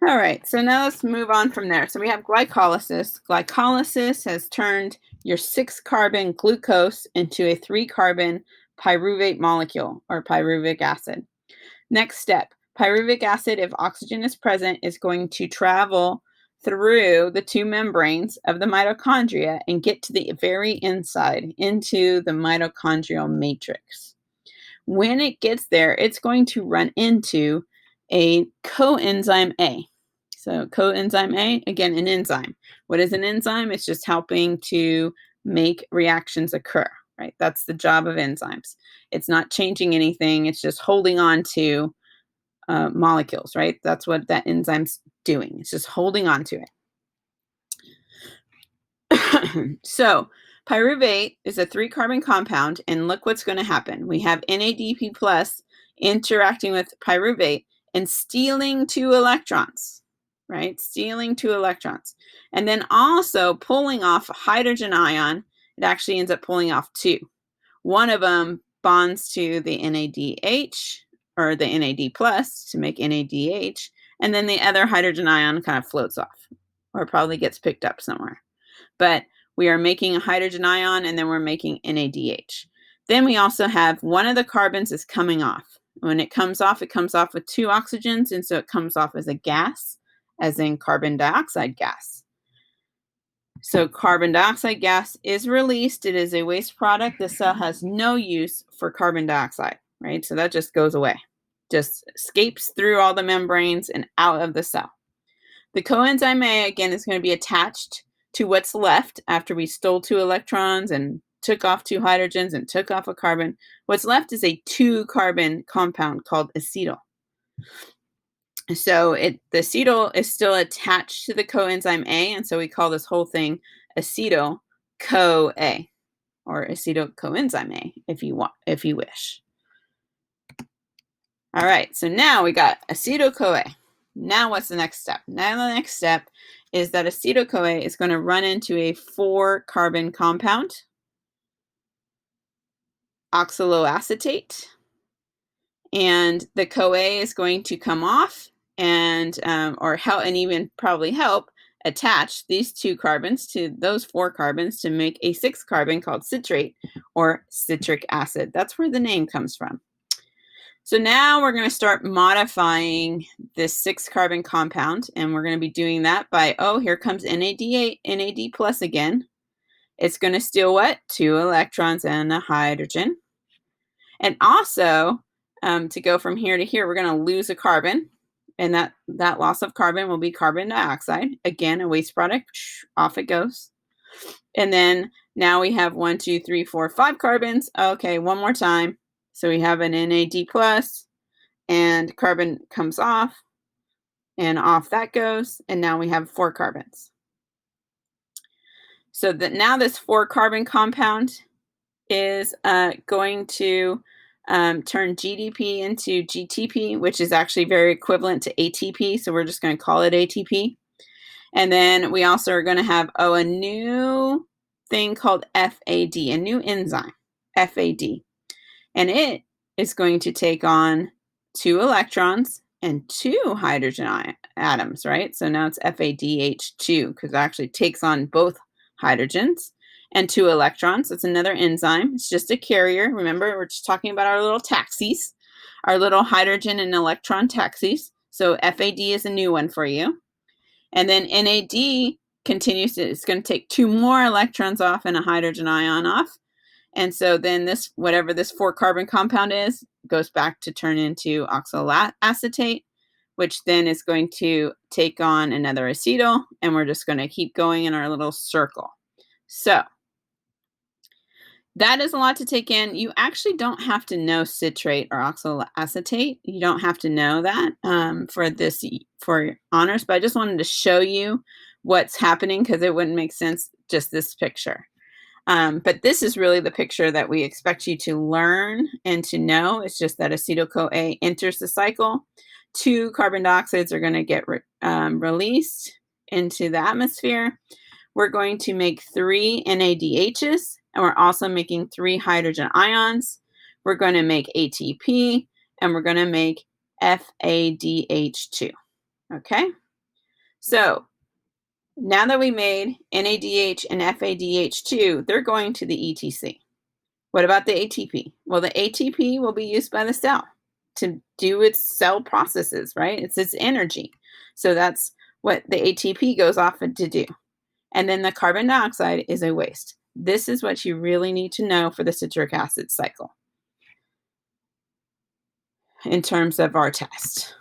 All right, so now let's move on from there. So we have glycolysis. Glycolysis has turned your 6-carbon glucose into a 3-carbon pyruvate molecule or pyruvic acid. Next step, pyruvic acid, if oxygen is present, is going to travel through the 2 membranes of the mitochondria and get to the very inside into the mitochondrial matrix. When it gets there, it's going to run into a coenzyme A. So coenzyme A, again, an enzyme. What is an enzyme? It's just helping to make reactions occur, right? That's the job of enzymes. It's not changing anything. It's just holding on to molecules, right? That's what that enzyme's doing. It's just holding on to it. So pyruvate is a 3-carbon compound, and look what's going to happen. We have NADP plus interacting with pyruvate and stealing 2 electrons, right? Stealing 2 electrons. And then also pulling off a hydrogen ion. It actually ends up pulling off 2. One of them bonds to the NADH or the NAD plus to make NADH, and then the other hydrogen ion kind of floats off or probably gets picked up somewhere. But we are making a hydrogen ion, and then we're making NADH. Then we also have one of the carbons is coming off. When it comes off with 2 oxygens, and so it comes off as a gas, as in carbon dioxide gas. So carbon dioxide gas is released. It is a waste product. The cell has no use for carbon dioxide, right? So that just goes away, just escapes through all the membranes and out of the cell. The coenzyme A, again, is going to be attached to what's left after we stole 2 electrons and took off 2 hydrogens and took off a carbon. What's left is a 2-carbon compound called acetyl. So the acetyl is still attached to the coenzyme A, and so we call this whole thing acetyl-CoA or acetyl coenzyme A if you wish. All right, so now we got acetyl-CoA. Now what's the next step? Now the next step is that acetyl-CoA is going to run into a 4-carbon compound, oxaloacetate, and the CoA is going to come off and or help, and even probably help attach these 2 carbons to those 4 carbons to make a 6th carbon called citrate or citric acid. That's where the name comes from. So now we're going to start modifying this 6-carbon compound, and we're going to be doing that by, here comes NAD plus again. It's going to steal what? 2 electrons and a hydrogen. And also, to go from here to here, we're going to lose a carbon, and that loss of carbon will be carbon dioxide. Again, a waste product. Off it goes. And then now we have 1, 2, 3, 4, 5 carbons. Okay, one more time. So we have an NAD plus, and carbon comes off, and off that goes, and now we have 4 carbons. So that now this 4-carbon compound is going to turn GDP into GTP, which is actually very equivalent to ATP, so we're just going to call it ATP. And then we also are going to have, a new thing called FAD, a new enzyme, FAD. And it is going to take on 2 electrons and 2 hydrogen atoms, right? So now it's FADH2 because it actually takes on both hydrogens and 2 electrons. It's another enzyme. It's just a carrier. Remember, we're just talking about our little taxis, our little hydrogen and electron taxis. So FAD is a new one for you. And then NAD continues it's going to take 2 more electrons off and a hydrogen ion off. And so then whatever this 4-carbon compound is, goes back to turn into oxaloacetate, which then is going to take on another acetyl, and we're just going to keep going in our little circle. So that is a lot to take in. You actually don't have to know citrate or oxaloacetate. You don't have to know that for honors, but I just wanted to show you what's happening because it wouldn't make sense just this picture. But this is really the picture that we expect you to learn and to know. It's just that acetyl-CoA enters the cycle. 2 carbon dioxides are going to get released into the atmosphere. We're going to make 3 NADHs, and we're also making 3 hydrogen ions. We're going to make ATP, and we're going to make FADH2. Okay? So now that we made NADH and FADH2, they're going to the ETC. What about the ATP? Well, the ATP will be used by the cell to do its cell processes, right? It's its energy. So that's what the ATP goes off to do. And then the carbon dioxide is a waste. This is what you really need to know for the citric acid cycle in terms of our test.